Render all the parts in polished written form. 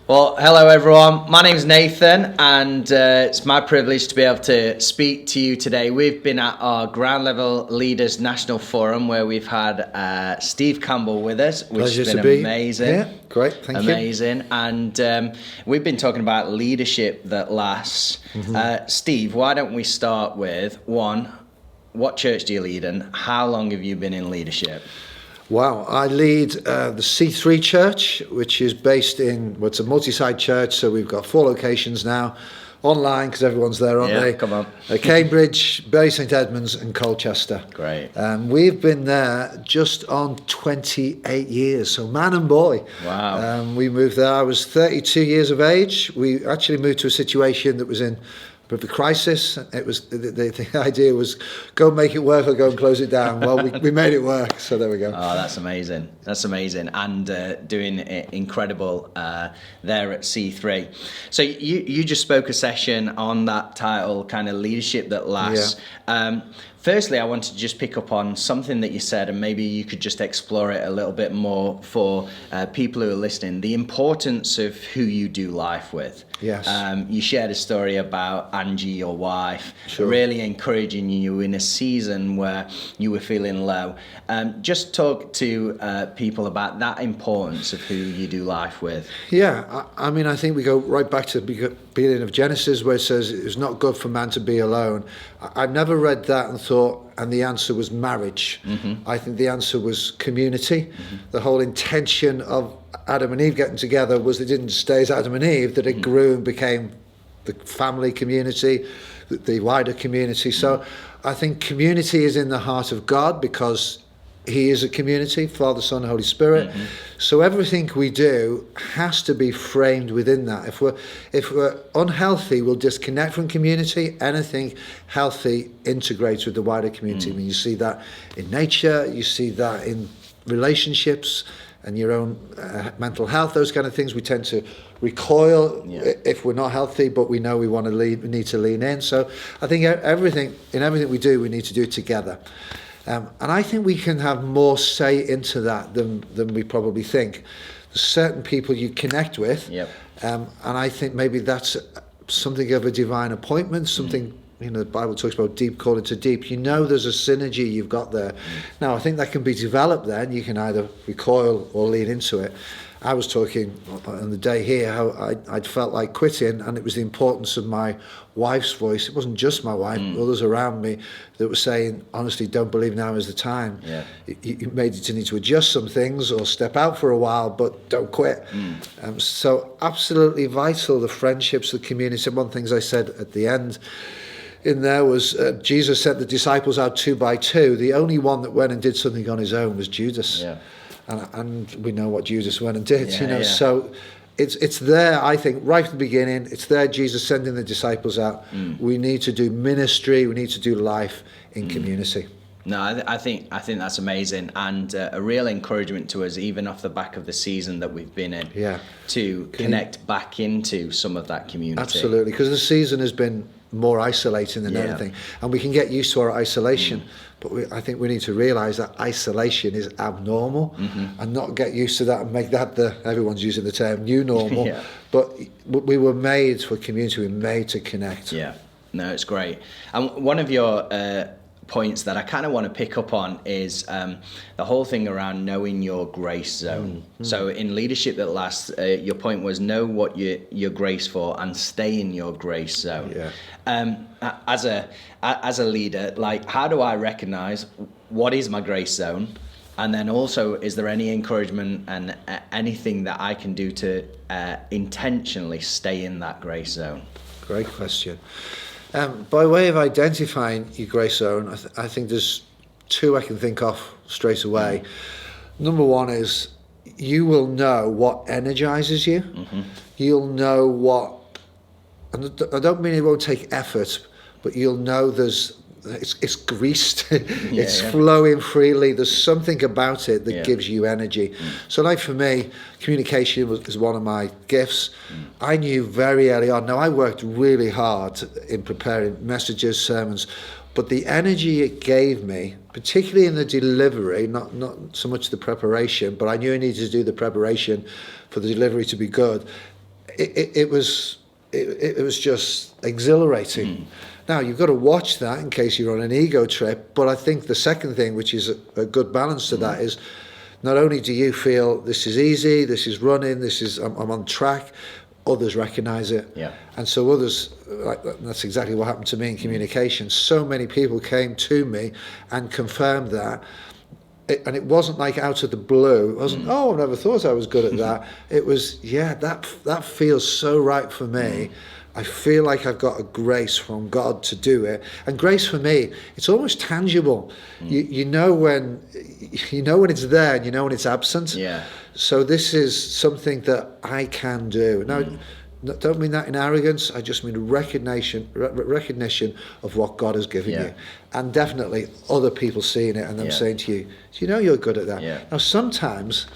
Well, hello everyone. My name's Nathan, and it's my privilege to be able to speak to you today. We've been at our Ground Level Leaders National Forum where we've had Steve Campbell with us, which has been amazing. Yeah, great, thank you. Amazing. And we've been talking about leadership that lasts. Steve, why don't we start with one, what church do you lead and how long have you been in leadership? Wow, I lead the C3 Church, which is based in, it's a multi-site church, so we've got 4 locations now, online, because everyone's there, aren't they? Come on. Cambridge, Bury St Edmunds and Colchester. Great. We've been there just on 28 years, so man and boy. Wow. We moved there, I was 32 years of age. We actually moved to a situation that was in but the crisis, it was the idea was go make it work or go and close it down. Well, we made it work, so there we go. Oh, that's amazing. That's amazing. And doing incredible there at C3. So you just spoke a session on that title, kind of leadership that lasts. Yeah. Firstly, I wanted to just pick up on something that you said, and maybe you could just explore it a little bit more for people who are listening. The importance of who you do life with. Yes. You shared a story about Angie, your wife, sure. Really encouraging you in a season where you were feeling low. Just talk to people about that importance of who you do life with. Yeah, I mean, I think we go right back to the beginning of Genesis where it says it's not good for man to be alone. I've never read that and thought, and the answer was marriage. I think the answer was community. The whole intention of Adam and Eve getting together was they didn't stay as Adam and Eve, that it grew and became the family community, the wider community. So I think community is in the heart of God because He is a community, Father, Son, Holy Spirit. So everything we do has to be framed within that. If we're unhealthy, we'll disconnect from community. Anything healthy integrates with the wider community. I mean, you see that in nature, you see that in relationships and your own mental health, those kind of things. We tend to recoil if we're not healthy, but we know we need to lean in. So I think everything we do, we need to do it together. And I think we can have more say into that than we probably think. There's certain people you connect with, and I think maybe that's something of a divine appointment, something, the Bible talks about deep calling to deep. There's a synergy you've got there. Now, I think that can be developed then. You can either recoil or lean into it. I was talking on the day here how I'd felt like quitting, and it was the importance of my wife's voice. It wasn't just my wife, others around me that were saying, honestly, don't believe now is the time. You may need to adjust some things or step out for a while, but don't quit. So absolutely vital, the friendships, the community. One of the things I said at the end in there was Jesus sent the disciples out 2 by 2. The only one that went and did something on his own was Judas. And we know what Judas went and did, So it's there, I think, right from the beginning. It's there, Jesus sending the disciples out. We need to do ministry. We need to do life in community. No, I think that's amazing, and a real encouragement to us, even off the back of the season that we've been in, to connect back into some of that community. Absolutely, because the season has been more isolating than anything, and we can get used to our isolation. But I think we need to realise that isolation is abnormal, and not get used to that and make that everyone's using the term new normal. But we were made for community. We were made to connect. No, it's great. And one of your points that I kind of want to pick up on is the whole thing around knowing your grace zone. So in leadership that lasts, your point was know what you're grace for and stay in your grace zone. As a leader, like, how do I recognize what is my grace zone? And then also, is there any encouragement and anything that I can do to intentionally stay in that grace zone? Great question. By way of identifying your grace zone, I think there's 2 I can think of straight away. Number 1 is you will know what energizes you. You'll know what, and I don't mean it won't take effort, but you'll know it's greased, it's flowing freely. There's something about it that gives you energy. So like for me, communication is one of my gifts. I knew very early on. Now I worked really hard in preparing messages, sermons, but the energy it gave me, particularly in the delivery, not so much the preparation, but I knew I needed to do the preparation for the delivery to be good. it was just exhilarating. Now, you've got to watch that in case you're on an ego trip, but I think the second thing, which is a good balance to that, is not only do you feel this is easy, this is running, I'm on track, others recognise it. Yeah. And so others, that's exactly what happened to me in communication. So many people came to me and confirmed that. And it wasn't like out of the blue. It wasn't, oh, I never thought I was good at that. It was, yeah, that feels so right for me. I feel like I've got a grace from God to do it. And grace for me, it's almost tangible. You know when it's there and you know when it's absent. Yeah. So this is something that I can do. Now, don't mean that in arrogance. I just mean recognition of what God has given you. And definitely other people seeing it and them saying to you, do you know you're good at that? Yeah. Now, sometimes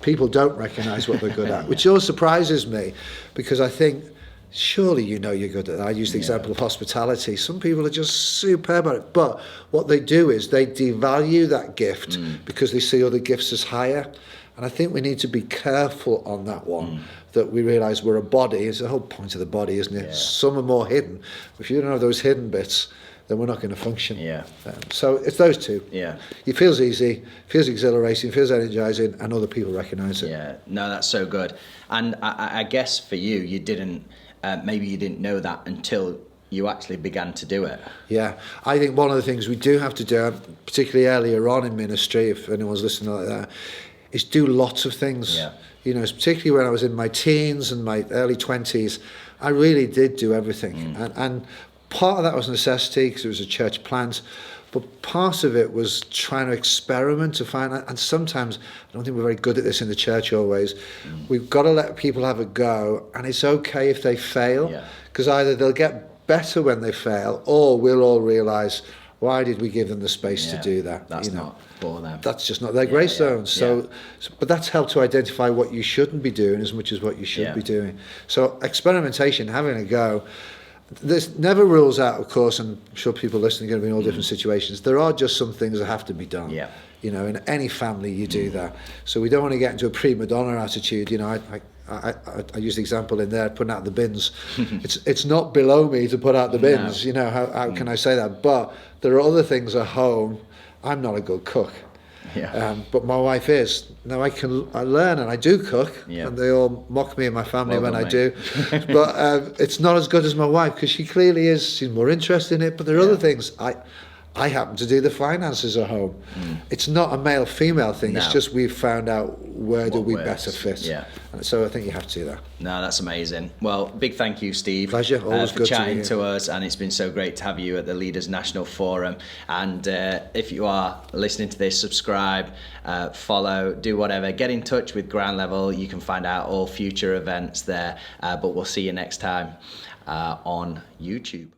people don't recognize what they're good at, which always surprises me, because I think, surely you know you're good at that. I use the example of hospitality. Some people are just superb at it, but what they do is they devalue that gift because they see other gifts as higher. And I think we need to be careful on that one, that we realise we're a body. It's the whole point of the body, isn't it? Yeah. Some are more hidden. If you don't have those hidden bits, then we're not going to function. Yeah. So it's those two. Yeah. It feels easy, feels exhilarating, feels energising, and other people recognise it. Yeah. No, that's so good. And I guess for you, you didn't, maybe you didn't know that until you actually began to do it. Yeah. I think one of the things we do have to do, particularly earlier on in ministry, if anyone's listening like that, is do lots of things. Yeah. You know, particularly when I was in my teens and my early 20s, I really did do everything. And part of that was necessity because it was a church plant, but part of it was trying to experiment to find out. And sometimes, I don't think we're very good at this in the church always, we've got to let people have a go, and it's okay if they fail, because either they'll get better when they fail, or we'll all realise, why did we give them the space to do that? That's not for them. That's just not their grace zone. So, but that's helped to identify what you shouldn't be doing as much as what you should be doing. So experimentation, having a go, there's never rules out, of course, and I'm sure people listening are going to be in all different situations. There are just some things that have to be done. Yeah. You know, in any family you do that. So we don't want to get into a prima donna attitude. You know, I use the example in there, putting out the bins. It's not below me to put out the bins. No. You know, how can I say that? But there are other things at home. I'm not a good cook. Yeah. But my wife is. Now I learn and I do cook, and they all mock me and my family when I do. But it's not as good as my wife, because she clearly is. She's more interested in it. But there are other things. I happen to do the finances at home. It's not a male-female thing. No. It's just we've found out where do we better fit. Yeah. And so I think you have to do that. No, that's amazing. Well, big thank you, Steve. Pleasure. Always for good chatting to us, and it's been so great to have you at the Leaders National Forum. And if you are listening to this, subscribe, follow, do whatever. Get in touch with Ground Level. You can find out all future events there. But we'll see you next time on YouTube.